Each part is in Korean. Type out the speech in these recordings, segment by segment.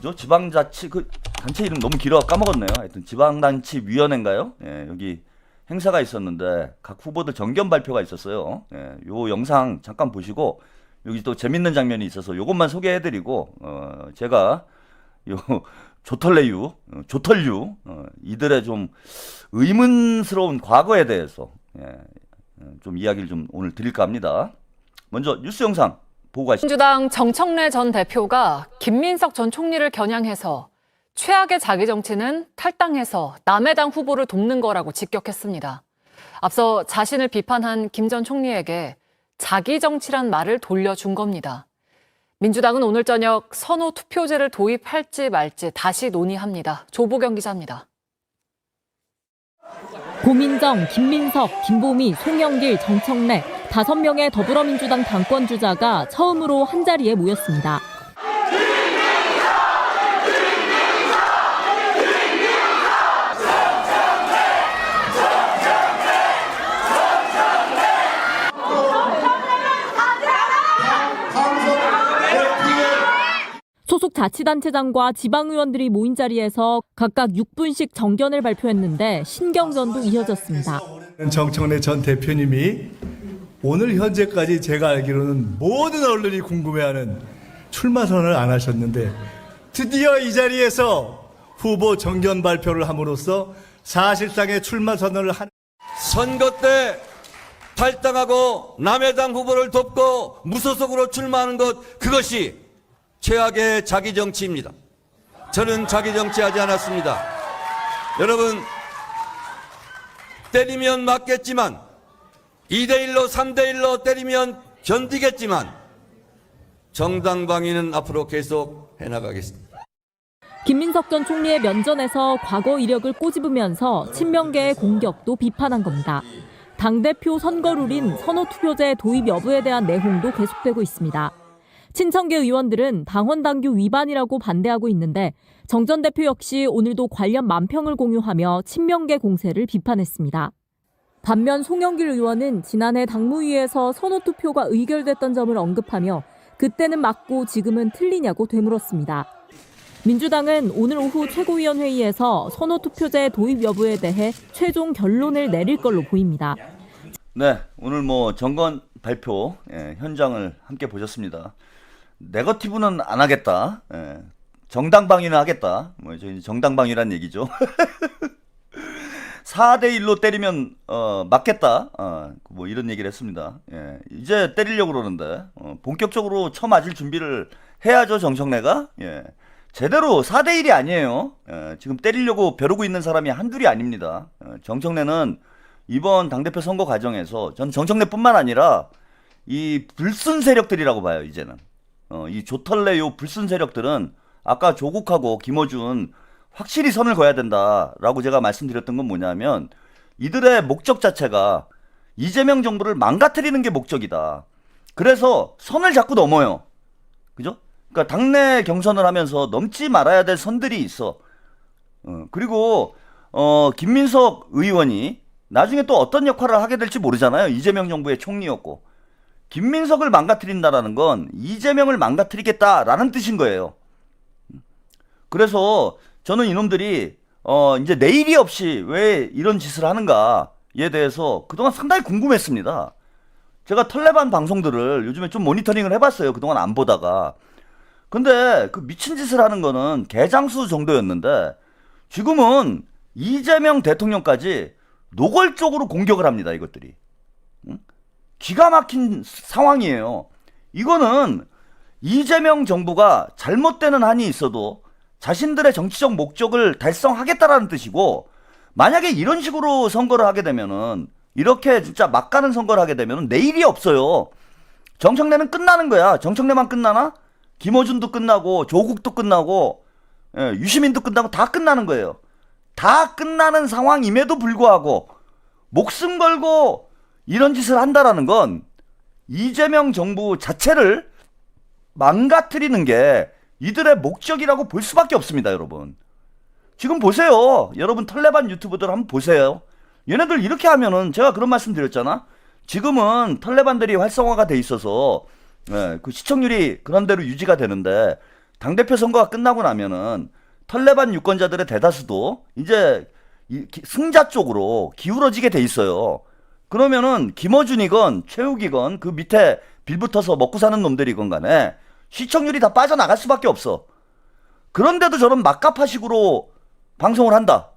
뭐죠? 지방자치 그 단체 이름 너무 길어 까먹었네요. 하여튼 지방자치위원회인가요? 예, 여기 행사가 있었는데 각 후보들 정견 발표가 있었어요. 예, 요 영상 잠깐 보시고 여기 또 재밌는 장면이 있어서 요것만 소개해드리고 제가 요 조털류 이들의 좀 의문스러운 과거에 대해서 좀 이야기를 좀 오늘 드릴까 합니다. 먼저 뉴스 영상 보고 가시죠. 민주당 정청래 전 대표가 김민석 전 총리를 겨냥해서 최악의 자기 정치는 탈당해서 남의 당 후보를 돕는 거라고 직격했습니다. 앞서 자신을 비판한 김 전 총리에게 자기 정치란 말을 돌려준 겁니다. 민주당은 오늘 저녁 선호 투표제를 도입할지 말지 다시 논의합니다. 조보경 기자입니다. 고민정, 김민석, 김보미, 송영길, 정청래 5명의 더불어민주당 당권 주자가 처음으로 한자리에 모였습니다. 소속 자치단체장과 지방의원들이 모인 자리에서 각각 6분씩 정견을 발표했는데 신경전도 이어졌습니다. 정청래 전 대표님이 오늘 현재까지 제가 알기로는 모든 언론이 궁금해하는 출마 선언을 안 하셨는데 드디어 이 자리에서 후보 정견 발표를 함으로써 사실상의 출마 선언을 한 선거 때 탈당하고 남의 당 후보를 돕고 무소속으로 출마하는 것, 그것이 최악의 자기 정치입니다. 저는 자기 정치하지 않았습니다. 여러분, 때리면 맞겠지만 2대1로 3대1로 때리면 견디겠지만 정당 방위는 앞으로 계속 해나가겠습니다. 김민석 전 총리의 면전에서 과거 이력을 꼬집으면서 친명계의 공격도 비판한 겁니다. 당대표 선거룰인 선호투표제 도입 여부에 대한 내홍도 계속되고 있습니다. 친청계 의원들은 당원당규 위반이라고 반대하고 있는데 정 전 대표 역시 오늘도 관련 만평을 공유하며 친명계 공세를 비판했습니다. 반면 송영길 의원은 지난해 당무위에서 선호투표가 의결됐던 점을 언급하며 그때는 맞고 지금은 틀리냐고 되물었습니다. 민주당은 오늘 오후 최고위원회의에서 선호투표제 도입 여부에 대해 최종 결론을 내릴 걸로 보입니다. 네, 오늘 정건 발표 현장을 함께 보셨습니다. 네거티브는 안 하겠다. 정당 방위는 하겠다. 저희 정당 방위란 얘기죠. 4대1로 때리면 맞겠다. 이런 얘기를 했습니다. 이제 때리려고 그러는데 본격적으로 쳐맞을 준비를 해야죠, 정청래가. 제대로 4대1이 아니에요. 지금 때리려고 벼르고 있는 사람이 한둘이 아닙니다. 정청래는 이번 당대표 선거 과정에서 전 정청래뿐만 아니라 이 불순 세력들이라고 봐요, 이제는. 이 조털래 요 불순 세력들은 아까 조국하고 김어준 확실히 선을 그어야 된다라고 제가 말씀드렸던 건 뭐냐면 이들의 목적 자체가 이재명 정부를 망가뜨리는 게 목적이다. 그래서 선을 자꾸 넘어요. 그죠? 그러니까 당내 경선을 하면서 넘지 말아야 될 선들이 있어. 그리고 김민석 의원이 나중에 또 어떤 역할을 하게 될지 모르잖아요. 이재명 정부의 총리였고. 김민석을 망가뜨린다라는 건 이재명을 망가뜨리겠다라는 뜻인 거예요. 그래서 저는 이놈들이 이제 내일이 없이 왜 이런 짓을 하는가에 대해서 그동안 상당히 궁금했습니다. 제가 털레반 방송들을 요즘에 좀 모니터링을 해봤어요. 그동안 안 보다가. 근데 그 미친 짓을 하는 거는 개장수 정도였는데 지금은 이재명 대통령까지 노골적으로 공격을 합니다. 이것들이. 기가 막힌 상황이에요. 이거는 이재명 정부가 잘못되는 한이 있어도 자신들의 정치적 목적을 달성하겠다라는 뜻이고, 만약에 이런 식으로 선거를 하게 되면은, 이렇게 진짜 막 가는 선거를 하게 되면은 내일이 없어요. 정청래는 끝나는 거야. 정청래만 끝나나? 김어준도 끝나고 조국도 끝나고 유시민도 끝나고 다 끝나는 거예요. 다 끝나는 상황임에도 불구하고 목숨 걸고 이런 짓을 한다라는 건 이재명 정부 자체를 망가뜨리는 게 이들의 목적이라고 볼 수밖에 없습니다, 여러분. 지금 보세요. 여러분 털레반 유튜브들 한번 보세요. 얘네들 이렇게 하면은 제가 그런 말씀 드렸잖아. 지금은 털레반들이 활성화가 돼 있어서 그 시청률이 그런 대로 유지가 되는데 당대표 선거가 끝나고 나면은 털레반 유권자들의 대다수도 이제 승자 쪽으로 기울어지게 돼 있어요. 그러면은 김어준이건 최욱이건 그 밑에 빌붙어서 먹고 사는 놈들이건 간에 시청률이 다 빠져나갈 수밖에 없어. 그런데도 저런 막가파식으로 방송을 한다.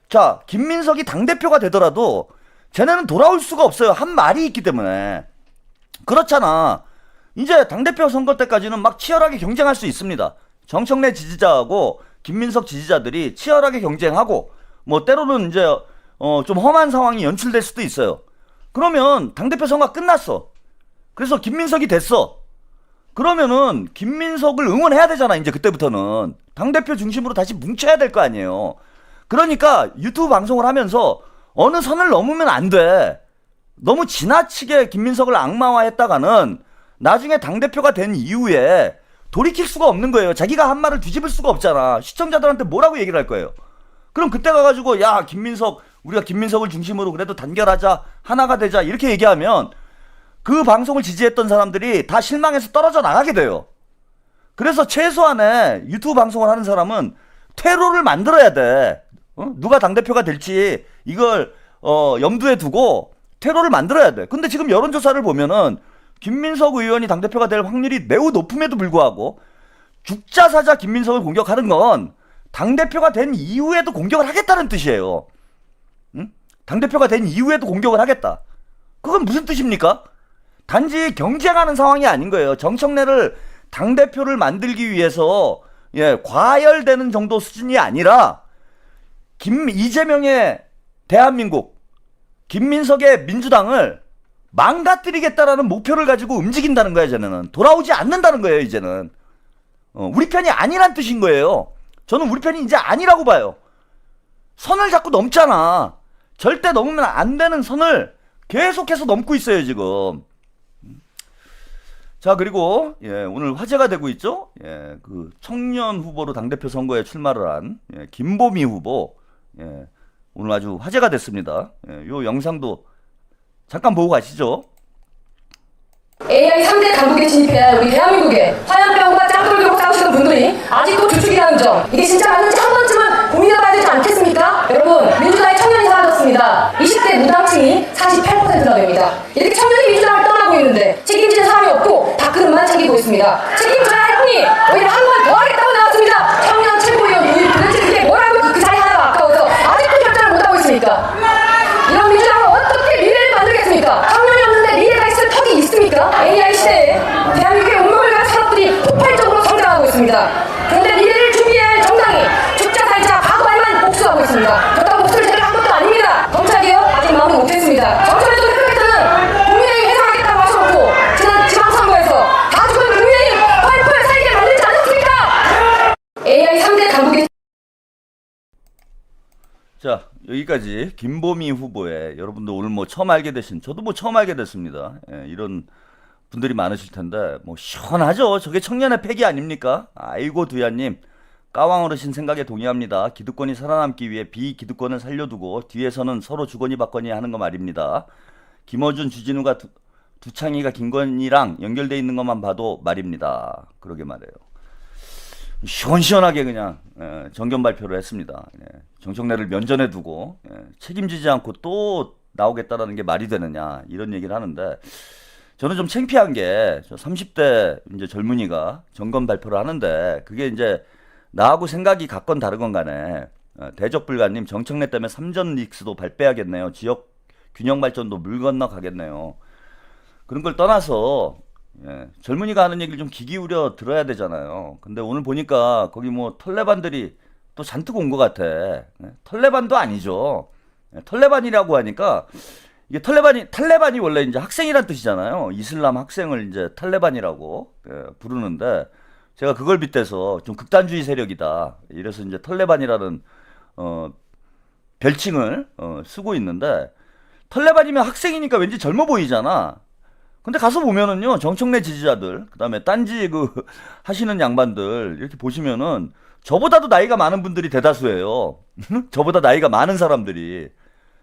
자, 김민석이 당대표가 되더라도 쟤네는 돌아올 수가 없어요. 한 말이 있기 때문에. 그렇잖아. 이제 당대표 선거 때까지는 막 치열하게 경쟁할 수 있습니다. 정청래 지지자하고 김민석 지지자들이 치열하게 경쟁하고 뭐 때로는 이제 좀 험한 상황이 연출될 수도 있어요. 그러면 당대표 선거가 끝났어. 그래서 김민석이 됐어. 그러면은 김민석을 응원해야 되잖아. 이제 그때부터는 당대표 중심으로 다시 뭉쳐야 될 거 아니에요. 그러니까 유튜브 방송을 하면서 어느 선을 넘으면 안 돼. 너무 지나치게 김민석을 악마화했다가는 나중에 당대표가 된 이후에 돌이킬 수가 없는 거예요. 자기가 한 말을 뒤집을 수가 없잖아. 시청자들한테 뭐라고 얘기를 할 거예요. 그럼 그때 가가지고 야 김민석 우리가 김민석을 중심으로 그래도 단결하자 하나가 되자 이렇게 얘기하면 그 방송을 지지했던 사람들이 다 실망해서 떨어져 나가게 돼요. 그래서 최소한의 유튜브 방송을 하는 사람은 퇴로를 만들어야 돼. 누가 당대표가 될지 이걸 염두에 두고 퇴로를 만들어야 돼. 근데 지금 여론조사를 보면은 김민석 의원이 당대표가 될 확률이 매우 높음에도 불구하고 죽자사자 김민석을 공격하는 건 당대표가 된 이후에도 공격을 하겠다는 뜻이에요. 응? 당대표가 된 이후에도 공격을 하겠다. 그건 무슨 뜻입니까? 단지 경쟁하는 상황이 아닌 거예요. 정청래를 당대표를 만들기 위해서 과열되는 정도 수준이 아니라 이재명의 대한민국, 김민석의 민주당을 망가뜨리겠다라는 목표를 가지고 움직인다는 거야, 쟤네는. 돌아오지 않는다는 거예요, 이제는. 우리 편이 아니란 뜻인 거예요. 저는 우리 편이 이제 아니라고 봐요. 선을 자꾸 넘잖아. 절대 넘으면 안 되는 선을 계속해서 넘고 있어요, 지금. 자, 그리고 오늘 화제가 되고 있죠. 그 청년 후보로 당대표 선거에 출마를 한 김보미 후보. 오늘 아주 화제가 됐습니다. 요 영상도 잠깐 보고 가시죠. AI 3대 강국에 진입해 우리 대한민국에 화염병과 짱돌교로 싸우시는 분들이 아직도 주축이라는 점, 이게 진짜 맞는지 한 번쯤은 고민해봐야 되지 않겠습니까? 여러분, 민주당의 청년이 사라졌습니다. 20대 무당층이 48%나 됩니다. 이렇게 청년이 민주당을 떠나고 있는데 책임지는 사람이 없고 밥그릇만 챙기고 있습니다. 책임져야 할 뿐이 오히려 한 번 더 하겠다고 나왔습니다. 청년 최고위원 우리 도대체 그게 뭐라고 그 자리 하나가 아까워서 아직도 결정을 못하고 있습니까? 이런 민주당을 어떻게 미래를 만들겠습니까? 청년이 없는데 미래가 있을 턱이 있습니까? AI 시대에 대한민국의 온몸을 간 산업들이 폭발적으로 성장하고 있습니다. 그런데 미래를 준비해야 할 정당이 죽자 살자 과거에만 복수하고 있습니다. 그렇다고 복수를 제대로 한 것도 아닙니다. 검찰개혁 아직 마무리 못했습니다. 정청래 또 대표께서는 국민의힘 해산하겠다고 하셔놓고 지난 지방선거에서 다 죽은 국민의힘 펄펄 살게 만들지 않았습니까? AI 3대 강국의 자, 여기까지 김보미 후보의 여러분도 오늘 뭐 처음 알게 되신, 저도 뭐 처음 알게 됐습니다. 이런 분들이 많으실 텐데 뭐 시원하죠. 저게 청년의 패기 아닙니까? 아이고 두야님, 까왕 어르신 생각에 동의합니다. 기득권이 살아남기 위해 비기득권을 살려두고 뒤에서는 서로 주거니 받거니 하는 거 말입니다. 김어준, 주진우가 두창이가 김건희랑 연결돼 있는 것만 봐도 말입니다. 그러게 말해요. 시원시원하게 그냥 정견 발표를 했습니다. 정청래를 면전에 두고 책임지지 않고 또 나오겠다라는 게 말이 되느냐 이런 얘기를 하는데, 저는 좀 창피한 게 30대 이제 젊은이가 정견 발표를 하는데 그게 이제 나하고 생각이 같건 다르건 간에 대적불가님 정청래 때문에 3전 릭스도 발빼야겠네요. 지역 균형 발전도 물 건너 가겠네요. 그런 걸 떠나서 젊은이가 하는 얘기를 좀 귀 기울여 들어야 되잖아요. 근데 오늘 보니까 거기 뭐 털레반들이 또 잔뜩 온 것 같아. 털레반도 아니죠. 털레반이라고 하니까 이게 탈레반이 원래 이제 학생이란 뜻이잖아요. 이슬람 학생을 이제 탈레반이라고 부르는데 제가 그걸 빗대서 좀 극단주의 세력이다. 이래서 이제 털레반이라는 별칭을 쓰고 있는데, 털레반이면 학생이니까 왠지 젊어 보이잖아. 근데 가서 보면은요, 정청래 지지자들, 그 다음에 딴지 하시는 양반들, 이렇게 보시면은, 저보다도 나이가 많은 분들이 대다수예요. 저보다 나이가 많은 사람들이.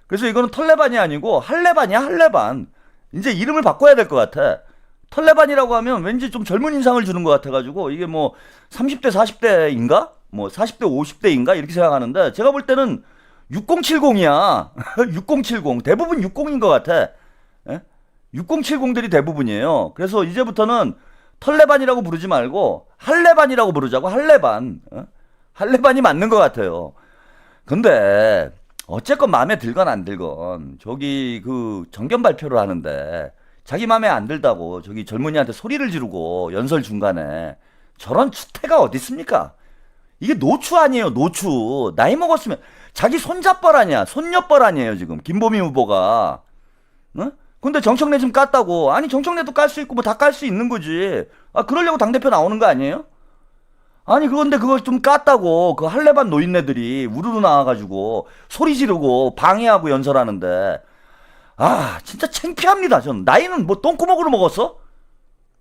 그래서 이거는 털레반이 아니고, 할레반이야, 할레반. 이제 이름을 바꿔야 될 것 같아. 털레반이라고 하면 왠지 좀 젊은 인상을 주는 것 같아가지고 이게 뭐 30대 40대인가 뭐 40대 50대인가 이렇게 생각하는데 제가 볼 때는 6070이야. 6070 대부분 60인 것 같아. 6070들이 대부분이에요. 그래서 이제부터는 털레반이라고 부르지 말고 할레반이라고 부르자고. 할레반. 할레반이 맞는 것 같아요. 근데 어쨌건 마음에 들건 안 들건 저기 그 정견 발표를 하는데 자기 마음에 안 들다고 저기 젊은이한테 소리를 지르고 연설 중간에 저런 추태가 어디 있습니까? 이게 노추 아니에요. 노추. 나이 먹었으면 자기 손잡벌 아니야. 손녀뻘 아니에요. 지금 김보미 후보가. 어? 근데 정청래 좀 깠다고. 아니 정청래도 깔 수 있고 뭐 다 깔 수 있는 거지. 아 그러려고 당대표 나오는 거 아니에요? 아니 그건데 그걸 좀 깠다고. 그 할레반 노인네들이 우르르 나와가지고 소리 지르고 방해하고 연설하는데 아 진짜 창피합니다. 전 나이는 뭐 똥구멍으로 먹었어?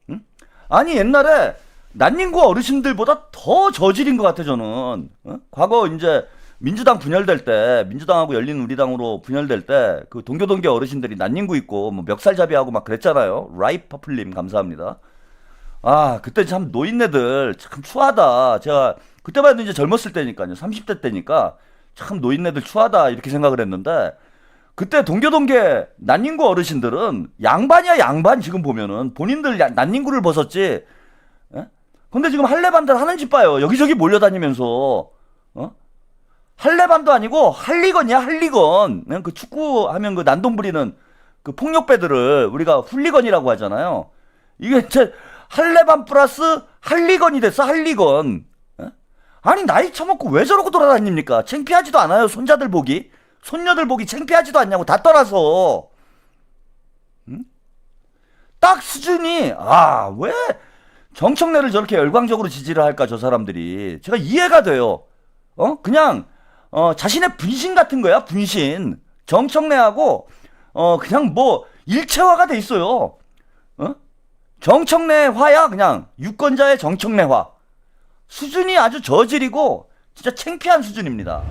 응? 아니 옛날에 난닝구 어르신들보다 더 저질인 것 같아 저는. 어? 과거 이제 민주당 분열될 때 민주당하고 열린우리당으로 분열될 때 그 동교동계 어르신들이 난닝구 있고 뭐 멱살잡이하고 막 그랬잖아요. 라이퍼플님 감사합니다. 아 그때 참 노인네들 참 추하다. 제가 그때만 해도 이제 젊었을 때니까요. 30대 때니까 참 노인네들 추하다 이렇게 생각을 했는데 그때 동교동계 난닝구 어르신들은 양반이야 양반. 지금 보면은 본인들 난닝구를 벗었지. 예? 근데 지금 할레반들 하는 짓 봐요. 여기저기 몰려다니면서. 어? 할레반도 아니고 할리건이야 할리건. 그냥 그 축구하면 그 난동 부리는 그 폭력배들을 우리가 훌리건이라고 하잖아요. 이게 이제 할레반 플러스 할리건이 됐어. 할리건. 에? 아니 나이 처먹고 왜 저러고 돌아다닙니까? 창피하지도 않아요. 손자들 보기 손녀들 보기 창피하지도 않냐고. 다 떠나서. 응? 딱 수준이 아 왜 정청래를 저렇게 열광적으로 지지를 할까 저 사람들이. 제가 이해가 돼요. 그냥 자신의 분신 같은 거야. 분신. 정청래하고 그냥 뭐 일체화가 돼 있어요. 정청래화야. 그냥 유권자의 정청래화. 수준이 아주 저질이고 진짜 창피한 수준입니다.